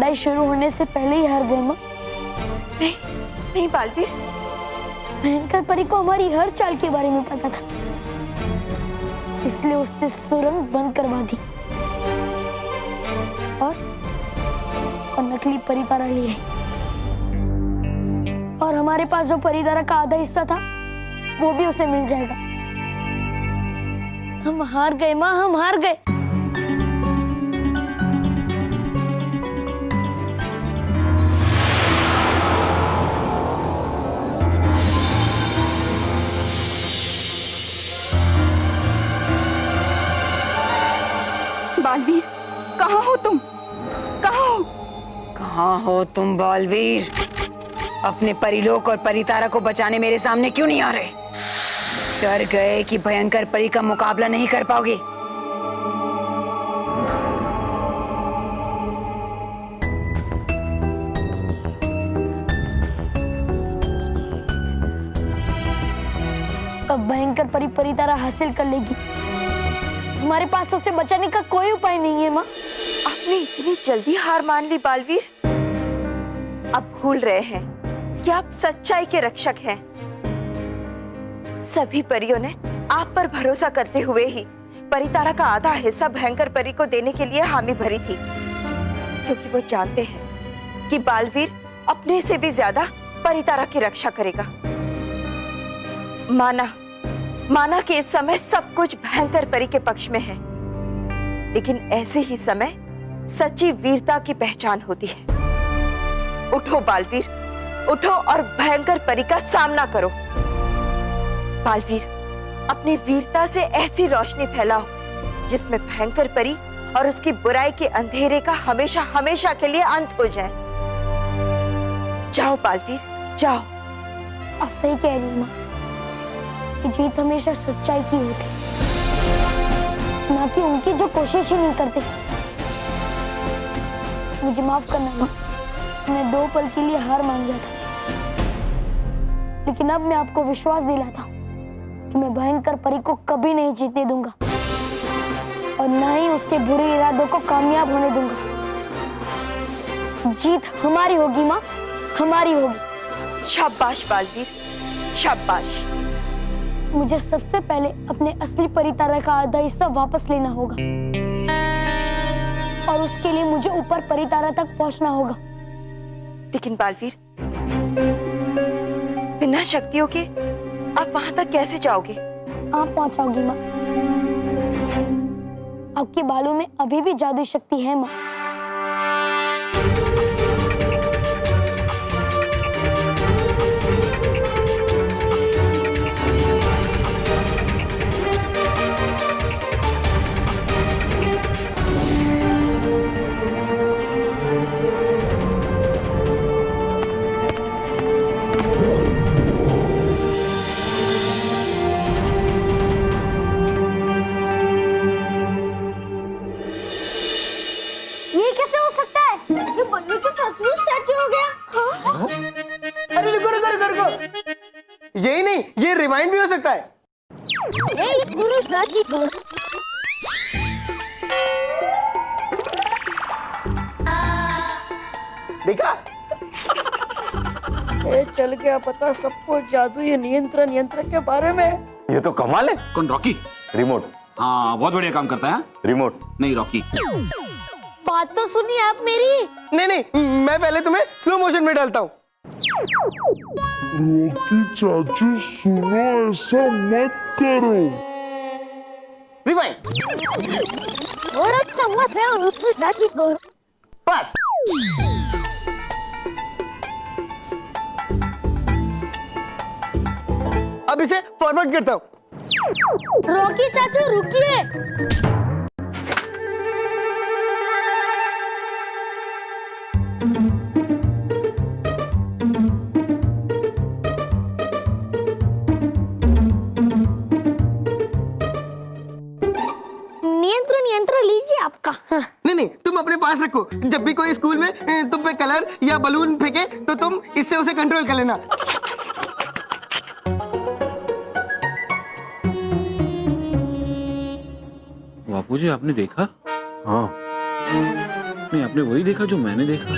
लड़ाई शुरू होने से पहले ही हार गए माँ। नहीं नहीं बालवीर, भयंकर परी को हमारी हर चाल के बारे में पता था, इसलिए उसने सुरंग बंद करवा दी और नकली परितारा ले आई। और हमारे पास जो परितारा का आधा हिस्सा था वो भी उसे मिल जाएगा। हम हार गए माँ, हम हार गए। बालवीर, कहाँ हो तुम? कहाँ हो? कहाँ हो तुम बालवीर? अपने परिलोक और परितारा को बचाने मेरे सामने क्यों नहीं आ रहे? डर गए कि भयंकर परी का मुकाबला नहीं कर पाओगे? अब भयंकर परी परितारा हासिल कर लेगी। हमारे पास उसे बचाने का कोई उपाय नहीं है माँ। आपने इतनी जल्दी हार मान ली बालवीर? अब भूल रहे हैं कि आप सच्चाई के रक्षक हैं। सभी परियों ने आप पर भरोसा करते हुए ही परितारा का आधा हिस्सा भयंकर परी को देने के लिए हामी भरी थी, क्योंकि वो जानते हैं कि बालवीर अपने से भी ज्यादा परितारा की रक्षा करेगा। माना कि इस समय सब कुछ भयंकर परी के पक्ष में है, लेकिन ऐसे ही समय सच्ची वीरता की पहचान होती है। उठो बालवीर, उठो और भयंकर परी का सामना करो। बालवीर, अपनी वीरता से ऐसी रोशनी फैलाओ जिसमें भयंकर परी और उसकी बुराई के अंधेरे का हमेशा हमेशा के लिए अंत हो जाए। जाओ बालवीर, जाओ। आप सही कह रही हैं माँ, कि जीत हमेशा सच्चाई की होती, ना कि उनकी जो कोशिश ही नहीं करते। मुझे माफ करना माँ, मैं 2 पल के लिए हार मान गया था, लेकिन अब मैं आपको विश्वास दिलाता हूँ कि मैं भयंकर परी को कभी नहीं जीतने दूंगा और ना ही उसके बुरे इरादों को कामयाब होने दूंगा। जीत हमारी होगी माँ, हमारी होगी। शाबाश बालवीर, शाबाश। मुझे सबसे पहले अपने असली परितारा का आधा हिस्सा वापस लेना होगा और उसके लिए मुझे ऊपर परितारा तक पहुंचना होगा। लेकिन बालवीर, बिना शक्तियों के आप वहां तक कैसे जाओगे? आप पहुंचाओगी माँ। आपके बालों में अभी भी जादुई शक्ति है माँ। यही नहीं, ये रिवाइंड भी हो सकता है। देखा? चल गया पता सबको जादुई नियंत्रण यंत्र के बारे में। ये तो कमाल है। कौन? रॉकी? रिमोट। हाँ, बहुत बढ़िया काम करता है। रिमोट नहीं, रॉकी। बात तो सुनिए आप मेरी। नहीं नहीं, मैं पहले तुम्हें स्लो मोशन में डालता हूँ। रॉकी चाचू सुनो, ऐसा मत करो। रिवाइंड। बस। अब इसे फॉरवर्ड करता हूँ। रॉकी चाचू रुकिए। नियंत्रण यंत्र लीजिए आपका। नहीं नहीं, तुम अपने पास रखो। जब भी कोई स्कूल में तुम पे कलर या बलून फेंके तो तुम इससे उसे कंट्रोल कर लेना। बापूजी, आपने देखा? हाँ, नहीं, आपने वही देखा जो मैंने देखा।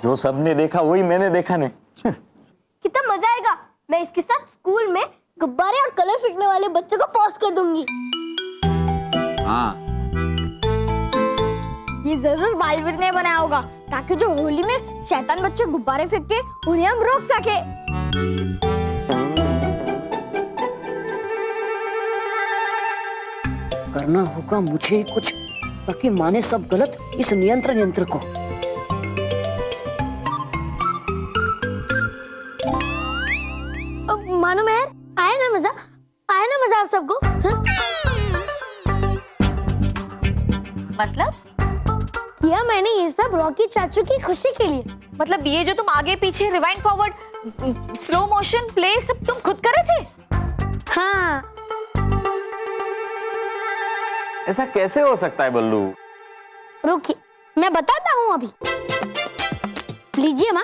जो सबने देखा वही मैंने देखा नहीं। कितना मजा आएगा। मैं इसके साथ स्कूल में गुब्बारे और कलर फेंकने वाले बच्चों को पॉज कर दूंगी। हाँ, ये जरूर बालवीर ने बनाया होगा ताकि जो होली में शैतान बच्चे गुब्बारे फेंके उन्हें हम रोक सके। करना होगा मुझे ही कुछ, ताकि माने सब गलत इस नियंत्रण यंत्र को। मानो मेहर, आया ना मजा? आया ना मजा आप सबको? हाँ? मतलब किया मैंने ये सब रॉकी चाचू की खुशी के लिए। मतलब ये जो तुम आगे पीछे rewind forward slow motion play सब तुम खुद कर रहे थे? हाँ, ऐसा कैसे हो सकता है बल्लू? रुकिए मैं बताता हूँ अभी। लीजिए माँ,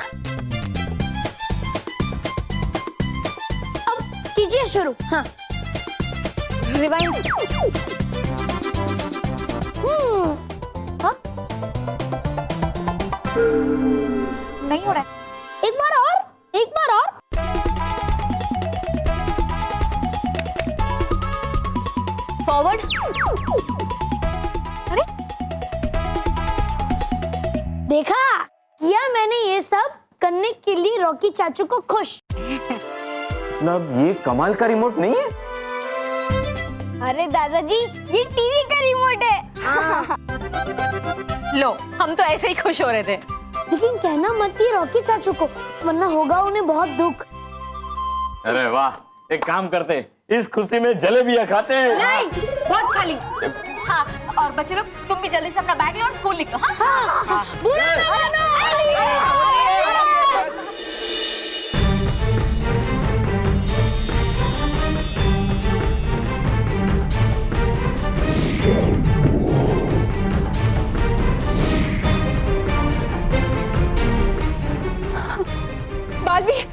अब कीजिए शुरू। हाँ, रिवाइंड। हाँ? नहीं हो रहा है। एक बार और, एक बार और। फॉरवर्ड। अरे देखा, किया मैंने ये सब करने के लिए रॉकी चाचू को खुश। मतलब ये कमाल का रिमोट नहीं है? अरे दादाजी, ये टीवी का रिमोट है। हाँ। लो, हम तो ऐसे ही खुश हो रहे थे। लेकिन कहना मत ही रॉकी चाचू को, वरना होगा उन्हें बहुत दुख। अरे वाह, एक काम करते, इस खुशी में जलेबियां खाते हैं। नहीं, बहुत खाली। हाँ, और बच्चे लोग तुम भी जल्दी से अपना बैग लो और स्कूल निकलो। हाँ? हाँ, बुरा ना मानो। बालवीर,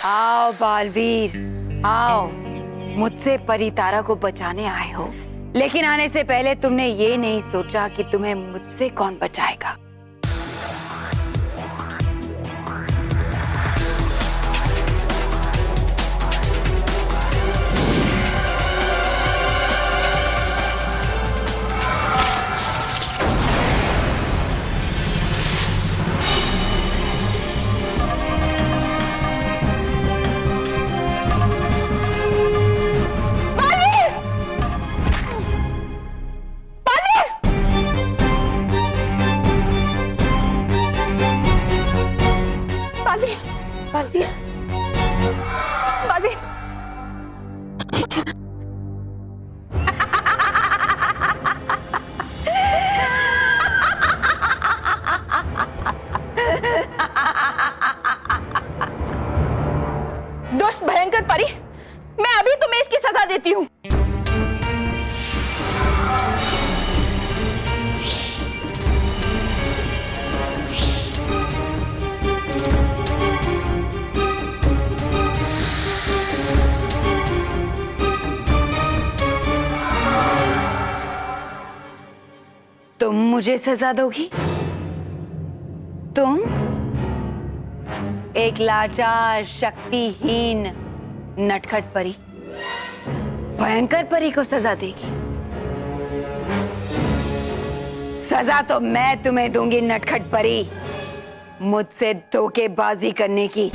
आओ बालवीर, आओ। मुझसे परितारा को बचाने आए हो, लेकिन आने से पहले तुमने ये नहीं सोचा कि तुम्हें मुझसे कौन बचाएगा। दुष्ट भयंकर परी, मैं अभी तुम्हें इसकी सजा देती हूँ। तुम मुझे सजा दोगी? तुम एक लाचार शक्तिहीन नटखट परी भयंकर परी को सजा देगी? सजा तो मैं तुम्हें दूंगी नटखट परी, मुझसे धोखेबाजी करने की।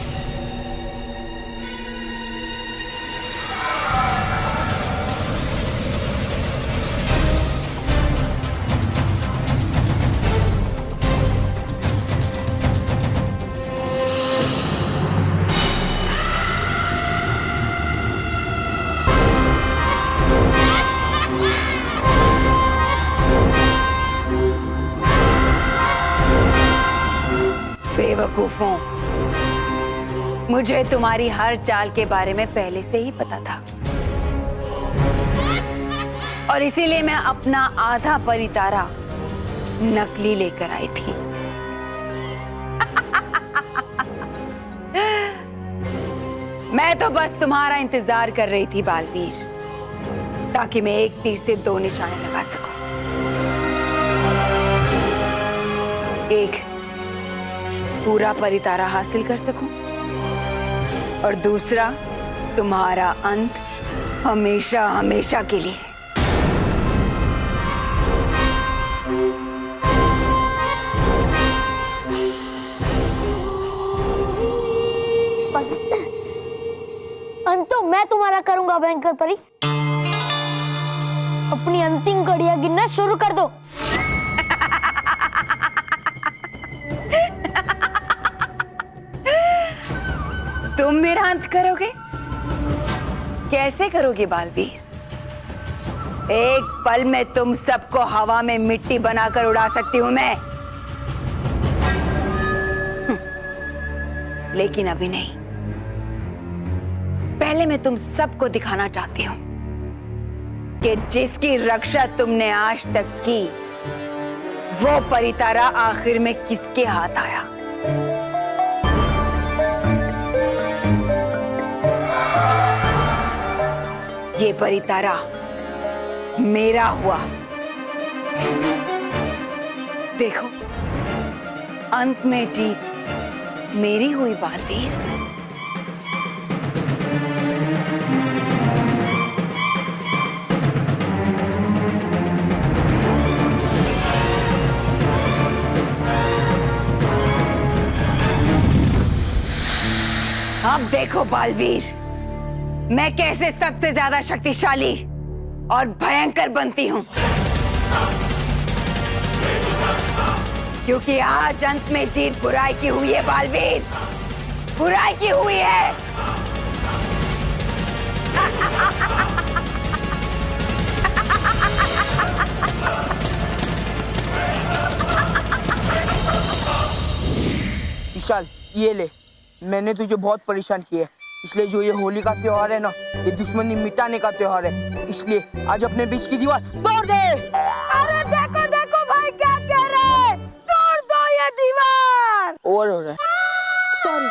बेवकूफों, मुझे तुम्हारी हर चाल के बारे में पहले से ही पता था और इसीलिए मैं अपना आधा परितारा नकली लेकर आई थी। मैं तो बस तुम्हारा इंतजार कर रही थी बालवीर, ताकि मैं एक तीर से दो निशाने लगा सकूं। एक, पूरा परितारा हासिल कर सकूं, और दूसरा, तुम्हारा अंत हमेशा हमेशा के लिए। अंत तो मैं तुम्हारा करूंगा भयंकर परी। अपनी अंतिम घड़ियां गिनना शुरू कर दो। तुम मेरा अंत करोगे? कैसे करोगे बालवीर? एक पल में तुम सबको हवा में मिट्टी बनाकर उड़ा सकती हूं मैं, लेकिन अभी नहीं। पहले मैं तुम सबको दिखाना चाहती हूं कि जिसकी रक्षा तुमने आज तक की, वो परितारा आखिर में किसके हाथ आया। ये परितारा मेरा हुआ। देखो, अंत में जीत मेरी हुई बालवीर। अब देखो बालवीर, मैं कैसे सबसे ज्यादा शक्तिशाली और भयंकर बनती हूं, क्योंकि आज अंत में जीत बुराई की हुई है बालवीर, बुराई की हुई है। विशाल, ये ले, मैंने तुझे बहुत परेशान किया है, इसलिए जो ये होली का त्योहार है ना, ये दुश्मनी मिटाने का त्योहार है, इसलिए आज अपने बीच की दीवार तोड़ दे। अरे देखो देखो भाई क्या कह रहे हैं, तोड़ दो ये दीवार। और हो रहा है, सॉरी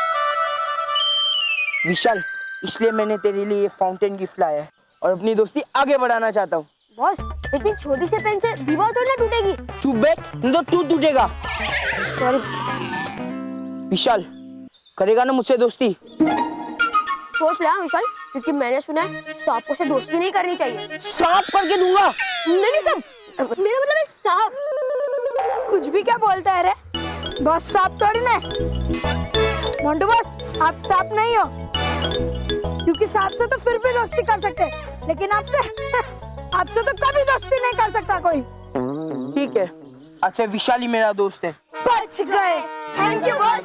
विशाल, इसलिए मैंने तेरे लिए ये फाउंटेन गिफ्ट लाया है और अपनी दोस्ती आगे बढ़ाना चाहता हूँ। बॉस, इतनी छोटी सी पेन से दीवार तो ना टूटेगी। चुप बैठ, नहीं तो तू टूटेगा। सॉरी विशाल, करेगा ना मुझसे दोस्ती? सोच लिया विशाल, क्योंकि मैंने सुना है सांपों से दोस्ती नहीं करनी चाहिए। सांप करके दूंगा। नहीं सब, मेरा मतलब है सांप। कुछ भी क्या बोलता है रे? बॉस सांप थोड़ी ना। मोंटू बॉस, आप सांप नहीं हो, क्योंकि सांप से तो फिर भी दोस्ती कर सकते हैं, लेकिन आपसे तो कभी दोस्ती नहीं कर सकता कोई। ठीक है, अच्छा विशाल ही मेरा दोस्त है। बच गए। Thank you boss.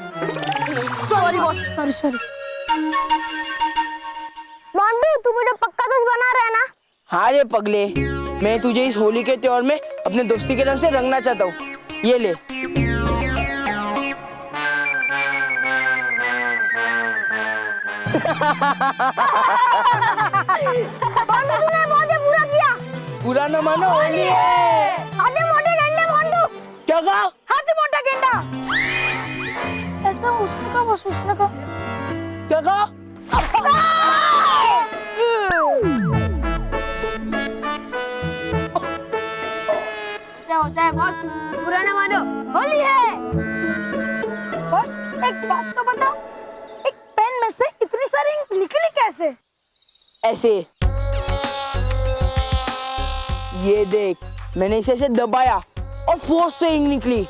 Sorry boss, sorry. Montu, तू मुझे पक्का दोस्त बना रहा है ना? हाँ रे पगले, मैं तुझे इस होली के त्योहार में अपने दोस्ती के रंग से रंगना चाहता हूँ। ये ले। मोंटू, तूने बहुत ही बुरा किया। बुरा न मानो, होली है। हाथी मोटे डंडे मोंटू। क्या कहा? हाथी मोटा गेंडा। ऐसा उसने कहा, बस उसने कहा। क्या कहा? क्या होता है बॉस, बुरा ना मानो, होली है। बॉस, एक बात तो बताओ, एक पेन में से इतनी सारी इंक निकली कैसे? ऐसे। ये देख, मैंने इसे ऐसे दबाया और फोर्स से इंक निकली।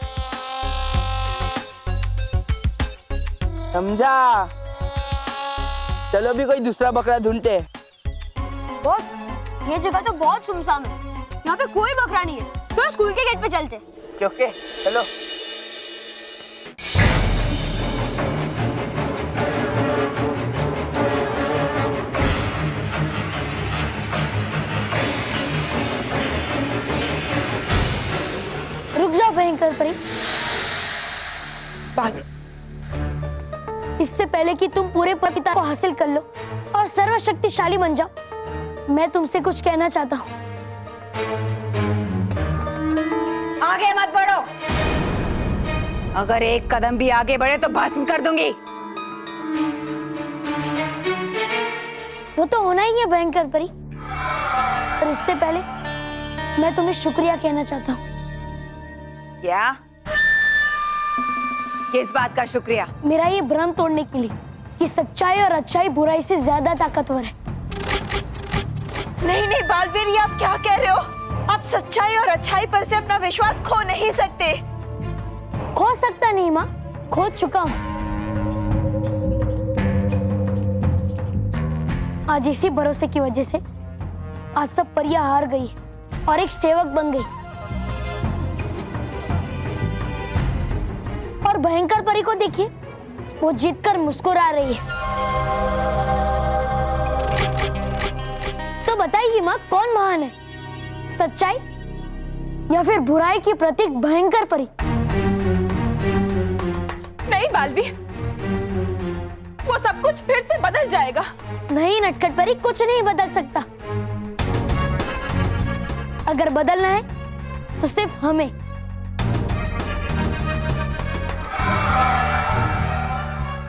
समझा? चलो भी कोई दूसरा बकरा ढूंढते हैं। बॉस, ये जगह तो बहुत सुनसान है, यहाँ पे कोई बकरा नहीं है। तो स्कूल के गेट पे चलते हैं। ओके, चलो। रुक जाओ भयंकर परी। इससे पहले कि तुम पूरे पिता को हासिल कर लो और सर्वशक्तिशाली बन जाओ, मैं तुमसे कुछ कहना चाहता हूँ। आगे मत बढ़ो। अगर एक कदम भी आगे बढ़े तो भस्म कर दूंगी। वो तो होना ही है भयंकर परी। पर इससे पहले मैं तुम्हें शुक्रिया कहना चाहता हूँ। क्या? किस बात का शुक्रिया? मेरा ये भ्रम तोड़ने के लिए कि सच्चाई और अच्छाई बुराई से ज्यादा ताकतवर है। नहीं नहीं बालवीर, ये आप क्या कह रहे हो? आप सच्चाई और अच्छाई पर से अपना विश्वास खो नहीं सकते। खो सकता नहीं माँ, खो चुका हूँ। आज इसी भरोसे की वजह से आज सब परियां हार गई और एक सेवक बन गई। और भयंकर परी को देखिए, वो जीतकर मुस्कुरा रही है। तो बताइए माँ, कौन महान है, सच्चाई या फिर बुराई की प्रतीक भयंकर परी? नहीं बालवीर, वो सब कुछ फिर से बदल जाएगा। नहीं नटखट परी, कुछ नहीं बदल सकता। अगर बदलना है तो सिर्फ हमें।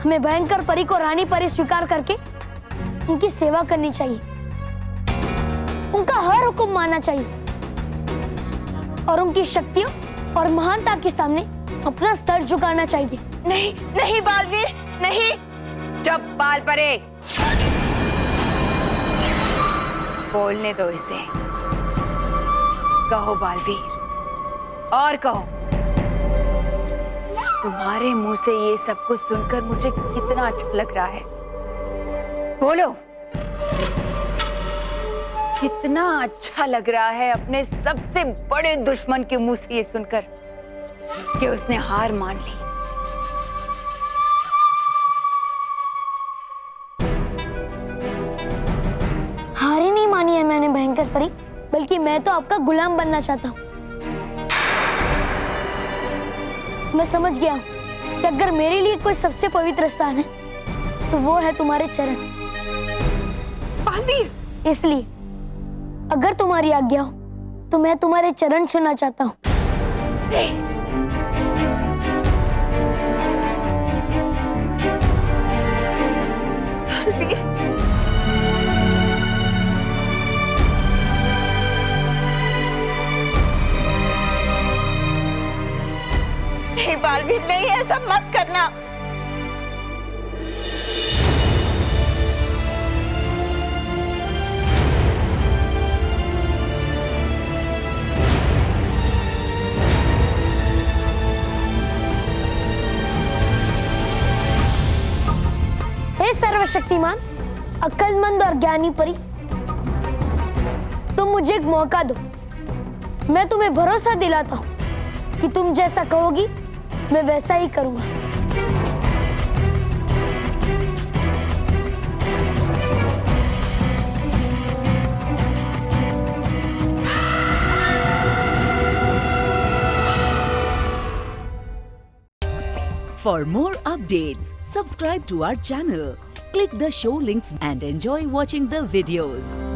हमें भयंकर परी को रानी परी स्वीकार करके उनकी सेवा करनी चाहिए, उनका हर हुक्म मानना चाहिए और उनकी शक्तियों और महानता के सामने अपना सर झुकाना चाहिए। नहीं नहीं बालवीर, नहीं। चुप बाल परे, बोलने दो इसे। कहो बालवीर, और कहो। तुम्हारे मुंह से ये सब कुछ सुनकर मुझे कितना अच्छा लग रहा है। बोलो, कितना अच्छा लग रहा है अपने सबसे बड़े दुश्मन के मुंह से ये सुनकर कि उसने हार मान ली। हार ही नहीं मानी है मैंने भयंकर परी, बल्कि मैं तो आपका गुलाम बनना चाहता हूँ। मैं समझ गया हूँ कि अगर मेरे लिए कोई सबसे पवित्र स्थान है तो वो है तुम्हारे चरण। बालवीर, इसलिए अगर तुम्हारी आज्ञा हो तो मैं तुम्हारे चरण छूना चाहता हूँ। नहीं बालवीर, नहीं, ऐसा मत करना। हे सर्वशक्तिमान, अक्लमंद और ज्ञानी परी, तुम मुझे एक मौका दो। मैं तुम्हें भरोसा दिलाता हूँ कि तुम जैसा कहोगी मैं वैसा ही करूंगा। For more updates, subscribe to our channel, click the show links and enjoy watching the videos.